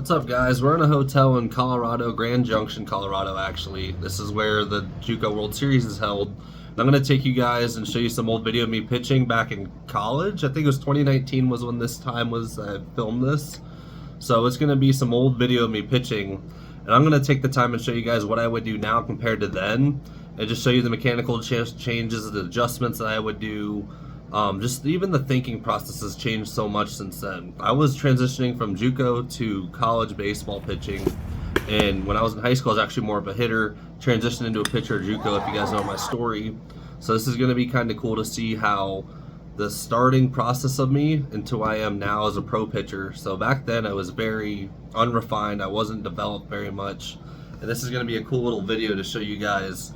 What's up, guys? We're in a hotel in Colorado, Grand Junction, Colorado, actually. This is where the JUCO World Series is held. And I'm going to take you guys and show you some old video of me pitching back in college. I think it was 2019 was when this time was I filmed this. So it's going to be some old video of me pitching. And I'm going to take the time and show you guys what I would do now compared to then. And just show you the mechanical changes, the adjustments that I would do. Just even the thinking process has changed so much since then. I was transitioning from JUCO to college baseball pitching, and when I was in high school I was actually more of a hitter, transitioned into a pitcher at JUCO, if you guys know my story. So this is going to be kind of cool to see how the starting process of me into who I am now as a pro pitcher. So back then I was very unrefined, I wasn't developed very much, and this is going to be a cool little video to show you guys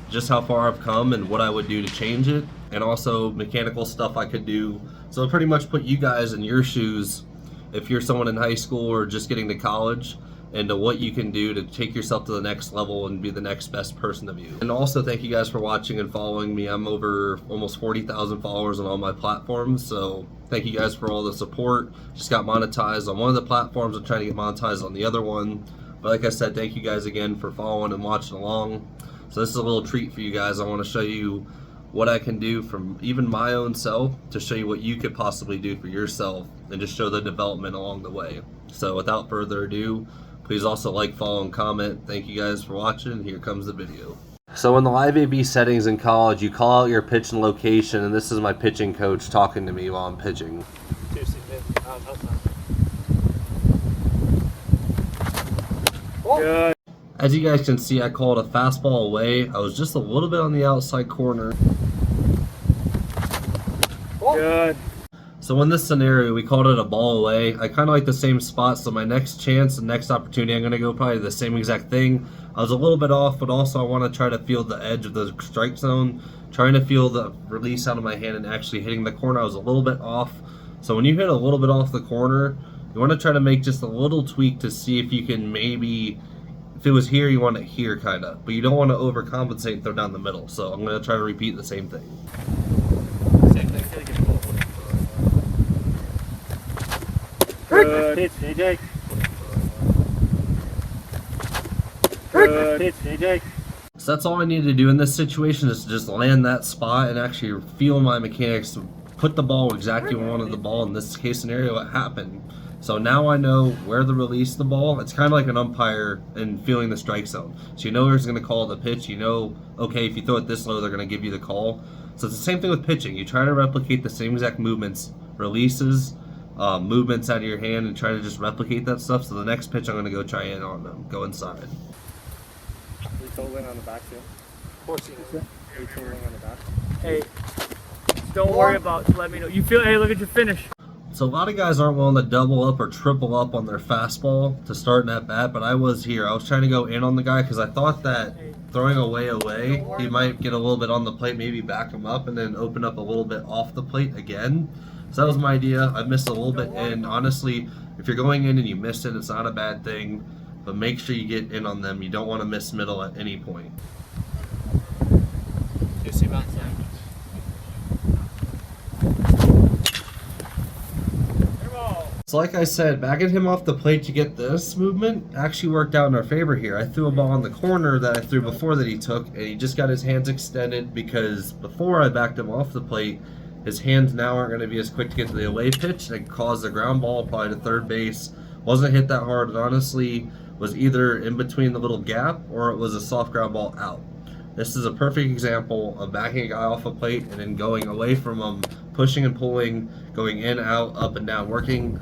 just how far I've come and what I would do to change it, and also mechanical stuff I could do. So pretty much put you guys in your shoes if you're someone in high school or just getting to college, into what you can do to take yourself to the next level and be the next best person of you. And also thank you guys for watching and following me. I'm over almost 40,000 followers on all my platforms, so thank you guys for all the support. Just got monetized on one of the platforms. I'm trying to get monetized on the other one. But like I said, thank you guys again for following and watching along. So this is a little treat for you guys. I want to show you what I can do from even my own self to show you what you could possibly do for yourself and just show the development along the way. So without further ado, please also like, follow, and comment. Thank you guys for watching. Here comes the video. So in the live AB settings in college, you call out your pitch and location, and this is my pitching coach talking to me while I'm pitching. Good. As you guys can see, I called a fastball away. I was just a little bit on the outside corner. Good. So in this scenario, we called it a ball away. I kind of like the same spot, so my next chance and next opportunity, I'm going to go probably the same exact thing. I was a little bit off, but also I want to try to feel the edge of the strike zone, trying to feel the release out of my hand and actually hitting the corner. I was a little bit off. So when you hit a little bit off the corner, you want to try to make just a little tweak to see if you can maybe, if it was here, you want it here kind of, but you don't want to overcompensate and throw down the middle. So I'm going to try to repeat the same thing. Good pitch, AJ. Good pitch, AJ. So that's all I need to do in this situation, is to just land that spot and actually feel my mechanics to put the ball exactly where I wanted the ball. In this case scenario, it happened. So now I know where to release the ball. It's kind of like an umpire and feeling the strike zone. So you know who's going to call the pitch. You know, okay, if you throw it this low, they're going to give you the call. So it's the same thing with pitching. You try to replicate the same exact movements, releases, movements out of your hand, and try to just replicate that stuff. So the next pitch, I'm going to go try in on them, go inside. We told Lynn on the back too. Of course he is. We told Lynn on the back. Hey, don't worry about it. Let me know. You feel, hey, look at your finish. So a lot of guys aren't willing to double up or triple up on their fastball to start an at bat, but I was here. I was trying to go in on the guy because I thought that throwing away, he might get a little bit on the plate, maybe back him up, and then open up a little bit off the plate again. So that was my idea. I missed a little bit in. Honestly, if you're going in and you missed it, it's not a bad thing, but make sure you get in on them. You don't want to miss middle at any point. So like I said, backing him off the plate to get this movement actually worked out in our favor here. I threw a ball in the corner that I threw before that he took, and he just got his hands extended, because before I backed him off the plate, his hands now aren't going to be as quick to get to the away pitch and cause the ground ball probably to third base. Wasn't hit that hard. It honestly was either in between the little gap or it was a soft ground ball out. This is a perfect example of backing a guy off a plate and then going away from him, pushing and pulling, going in, out, up and down, working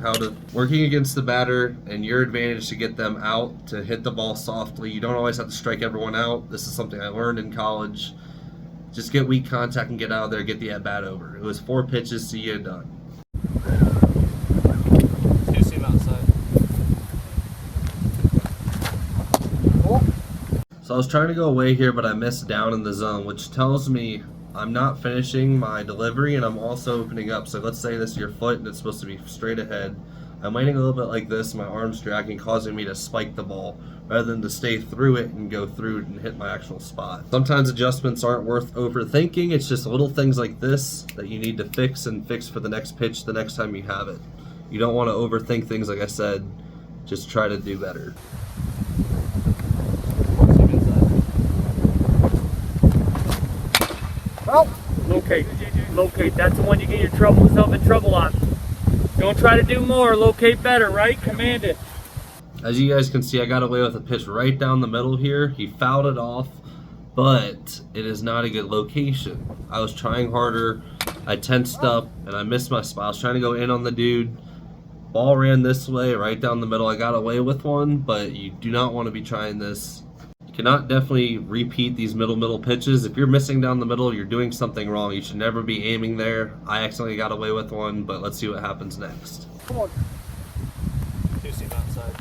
against the batter, and your advantage to get them out, to hit the ball softly. You don't always have to strike everyone out. This is something I learned in college. Just get weak contact and get out of there, get the at bat over. It was 4 pitches, see you done. So I was trying to go away here, but I missed down in the zone, which tells me I'm not finishing my delivery, and I'm also opening up. So let's say this is your foot and it's supposed to be straight ahead. I'm landing a little bit like this, my arm's dragging, causing me to spike the ball rather than to stay through it and go through it and hit my actual spot. Sometimes adjustments aren't worth overthinking. It's just little things like this that you need to fix and fix for the next pitch the next time you have it. You don't want to overthink things, like I said. just try to do better. Locate. Locate. That's the one you get yourself in trouble on. Don't try to do more. Locate better, right? Command it. As you guys can see, I got away with a pitch right down the middle here. He fouled it off, but it is not a good location. I was trying harder. I tensed up, and I missed my spot. I was trying to go in on the dude. Ball ran this way, right down the middle. I got away with one, but you do not want to be trying this. You cannot definitely repeat these middle pitches. If you're missing down the middle, you're doing something wrong. You should never be aiming there. I accidentally got away with one, but let's see what happens next. Come on. Two-seam outside.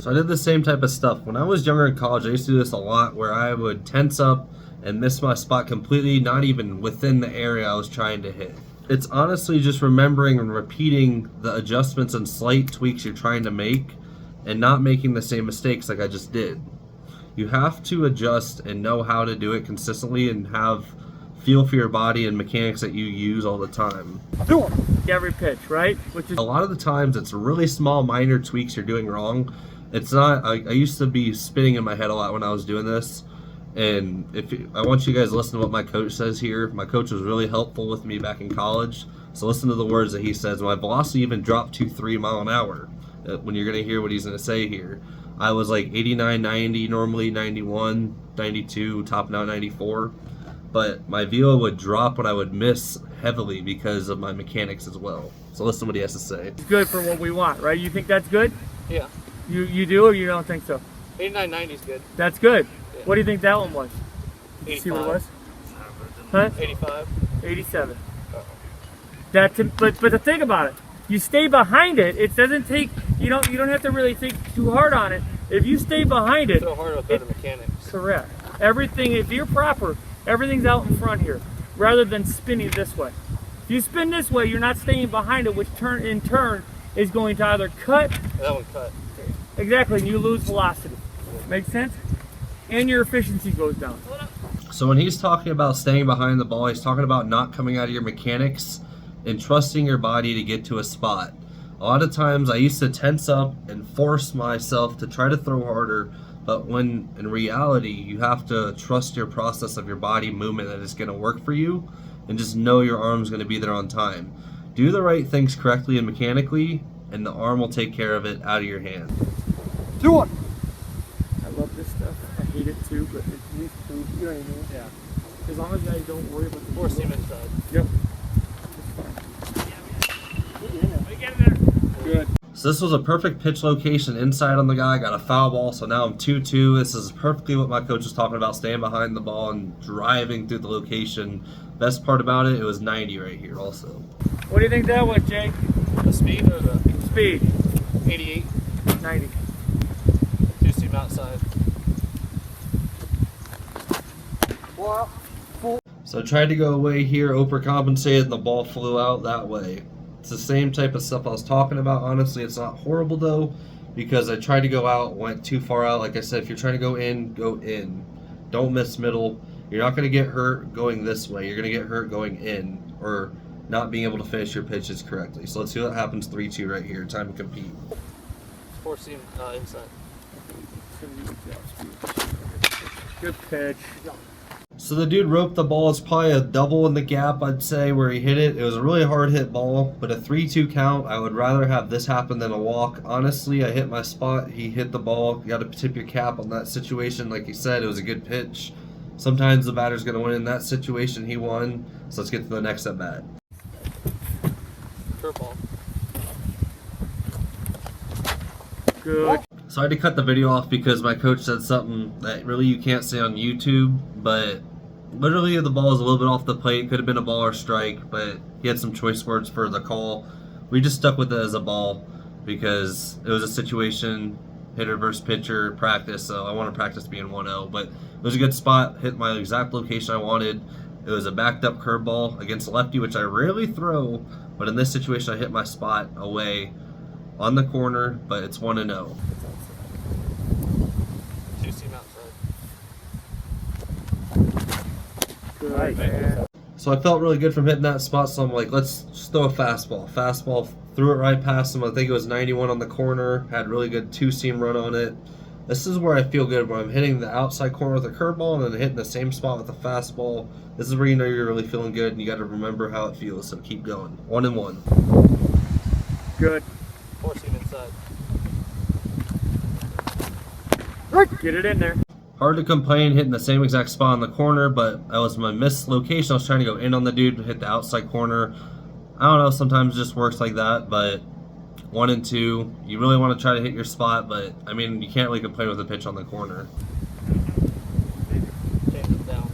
So I did the same type of stuff. When I was younger in college, I used to do this a lot where I would tense up and miss my spot completely, not even within the area I was trying to hit. It's honestly just remembering and repeating the adjustments and slight tweaks you're trying to make and not making the same mistakes like I just did. You have to adjust and know how to do it consistently and have feel for your body and mechanics that you use all the time. Every pitch, right? Which is A lot of the times it's really small minor tweaks you're doing wrong. It's not, I used to be spinning in my head a lot when I was doing this. And I want you guys to listen to what my coach says here. My coach was really helpful with me back in college. So listen to the words that he says. My velocity even dropped to 3 mile an hour. When you're going to hear what he's going to say here. I was like 89, 90, normally 91, 92, topping out 94. But my velo would drop when I would miss heavily because of my mechanics as well. So listen to what he has to say. it's good for what we want, right? You think that's good? Yeah. You do or you don't think so? 89, 90 is good. That's good. What do you think that one was? See what it was? Huh? 85. 87. But the thing about it, you stay behind it. It doesn't take you don't have to really think too hard on it. If you stay behind it, So hard with better mechanics. correct. Everything, if you're proper, everything's out in front here, rather than spinning this way. If you spin this way, you're not staying behind it, which in turn is going to either cut. That one cut. Exactly, and you lose velocity. Make sense? And your efficiency goes down. So when he's talking about staying behind the ball, he's talking about not coming out of your mechanics and trusting your body to get to a spot. A lot of times I used to tense up and force myself to try to throw harder, but when in reality you have to trust your process of your body movement that it's going to work for you and just know your arm's going to be there on time. Do the right things correctly and mechanically, and the arm will take care of it out of your hand. 2-1. I love this stuff. I hate it too, but it's neat food. You know what I mean? Yeah. As long as you guys don't worry about the Four-seam inside. Yep. Get in there. Good. So this was a perfect pitch location inside on the guy, got a foul ball, so now I'm 2-2. This is perfectly what my coach was talking about, staying behind the ball and driving through the location. Best part about it, it was 90 right here also. What do you think that was, Jake? The speed or the Speed. 88? 90. Two-seam outside. So I tried to go away here, overcompensated, and the ball flew out that way. It's the same type of stuff I was talking about. Honestly, it's not horrible though, because I tried to go out, went too far out. Like I said, if you're trying to go in, go in. Don't miss middle. You're not going to get hurt going this way. You're going to get hurt going in or not being able to finish your pitches correctly. So let's see what happens 3-2 right here. Time to compete. Four-seam inside. Good pitch. So the dude roped the ball. It's probably a double in the gap, I'd say, where he hit it. It was a really hard hit ball, but a 3-2 count. I would rather have this happen than a walk. Honestly, I hit my spot. He hit the ball. You got to tip your cap on that situation. Like he said, it was a good pitch. Sometimes the batter's going to win. In that situation, he won. So let's get to the next at bat. Curveball. Good. So I had to cut the video off because my coach said something that really you can't say on YouTube, but literally the ball was a little bit off the plate. Could have been a ball or strike, but he had some choice words for the call. We just stuck with it as a ball because it was a situation, hitter versus pitcher practice, so I want to practice being 1-0, but it was a good spot, hit my exact location I wanted. It was a backed up curveball against a lefty, which I rarely throw, but in this situation I hit my spot away on the corner, but it's 1-0. Two-seam outside. Good, man. So I felt really good from hitting that spot, so I'm like, let's just throw a fastball. Fastball, threw it right past him. I think it was 91 on the corner. Had really good two-seam run on it. This is where I feel good, when I'm hitting the outside corner with a curveball and then hitting the same spot with a fastball. This is where you know you're really feeling good, and you got to remember how it feels, so keep going. 1-1. Good. Four seam inside. Get it in there. Hard to complain hitting the same exact spot in the corner, but that was my missed location. I was trying to go in on the dude to hit the outside corner. I don't know, sometimes it just works like that, but 1-2. You really want to try to hit your spot, but I mean, you can't really complain with a pitch on the corner. Change it down.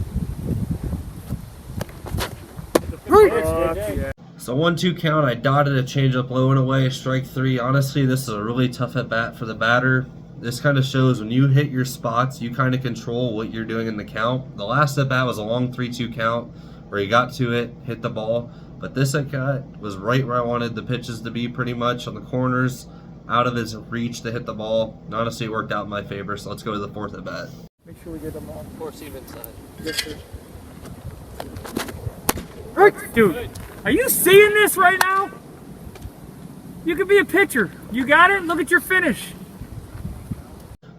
Yeah. So 1-2 count, I dotted a changeup low and away, strike 3. Honestly, this is a really tough at bat for the batter. This kind of shows when you hit your spots, you kind of control what you're doing in the count. The last at bat was a long 3-2 count where he got to it, hit the ball. But this at bat was right where I wanted the pitches to be, pretty much on the corners, out of his reach to hit the ball. And honestly, it worked out in my favor, so let's go to the 4th at bat. Make sure we get them all. Four seam inside. Yes, sir. Dude, are you seeing this right now? You could be a pitcher. You got it? Look at your finish.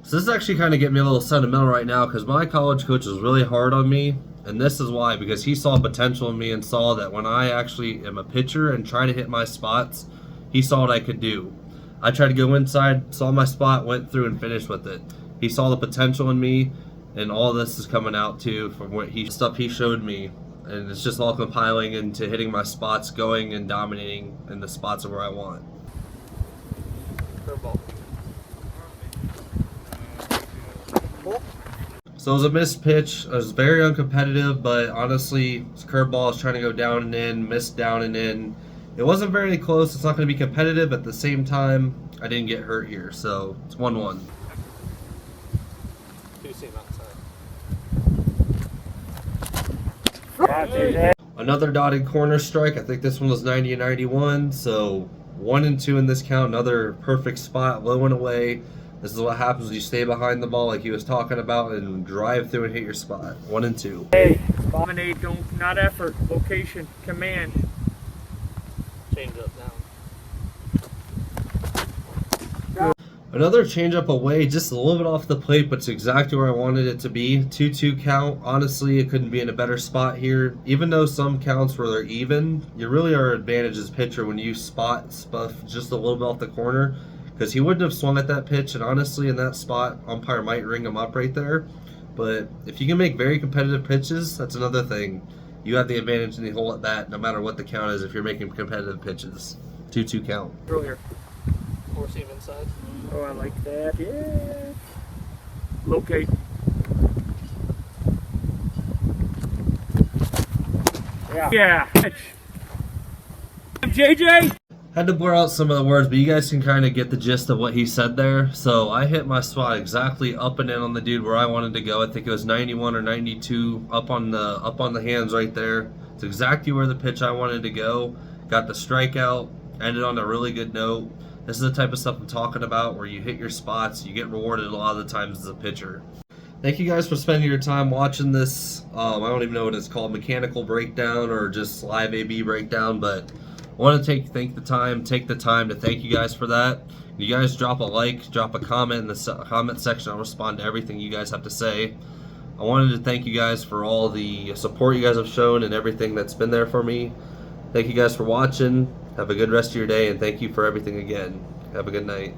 So this is actually kind of getting me a little sentimental right now, because my college coach was really hard on me, and this is why, because he saw potential in me and saw that when I actually am a pitcher and try to hit my spots, he saw what I could do. I tried to go inside, saw my spot, went through and finished with it. He saw the potential in me, and all this is coming out too from what stuff he showed me, and it's just all compiling into hitting my spots, going and dominating in the spots where I want. Curveball. So it was a missed pitch. It was very uncompetitive, but honestly, his curveball was trying to go down and in, missed down and in. It wasn't very close. It's not going to be competitive. At the same time, I didn't get hurt here, so it's 1-1. Two seam outside. Another dotted corner strike. I think this one was 90 and 91. So 1-2 in this count. Another perfect spot, low and away. This is what happens when you stay behind the ball, like he was talking about, and drive through and hit your spot. 1-2. Hey, dominate, not effort, location, command. Change up down. Another changeup away, just a little bit off the plate, but it's exactly where I wanted it to be. 2-2 count. Honestly, it couldn't be in a better spot here. Even though some counts where they're even, you really are advantage as pitcher when you spot stuff just a little bit off the corner, because he wouldn't have swung at that pitch, and honestly, in that spot, umpire might ring him up right there. But if you can make very competitive pitches, that's another thing. You have the advantage in the whole at bat, no matter what the count is, if you're making competitive pitches. 2-2 count. Earlier. Four seam inside. Oh, I like that. Yeah. Locate. Yeah. JJ. Had to blur out some of the words, but you guys can kind of get the gist of what he said there. So I hit my spot exactly up and in on the dude where I wanted to go. I think it was 91 or 92 up on the hands right there. It's exactly where the pitch I wanted to go. Got the strikeout. Ended on a really good note. This is the type of stuff I'm talking about, where you hit your spots, you get rewarded a lot of the times as a pitcher. Thank you guys for spending your time watching this. I don't even know what it's called, mechanical breakdown or just live AB breakdown, but I want to take the time to thank you guys for that. You guys drop a like, drop a comment in the comment section. I'll respond to everything you guys have to say. I wanted to thank you guys for all the support you guys have shown and everything that's been there for me. Thank you guys for watching. Have a good rest of your day, and thank you for everything again. Have a good night.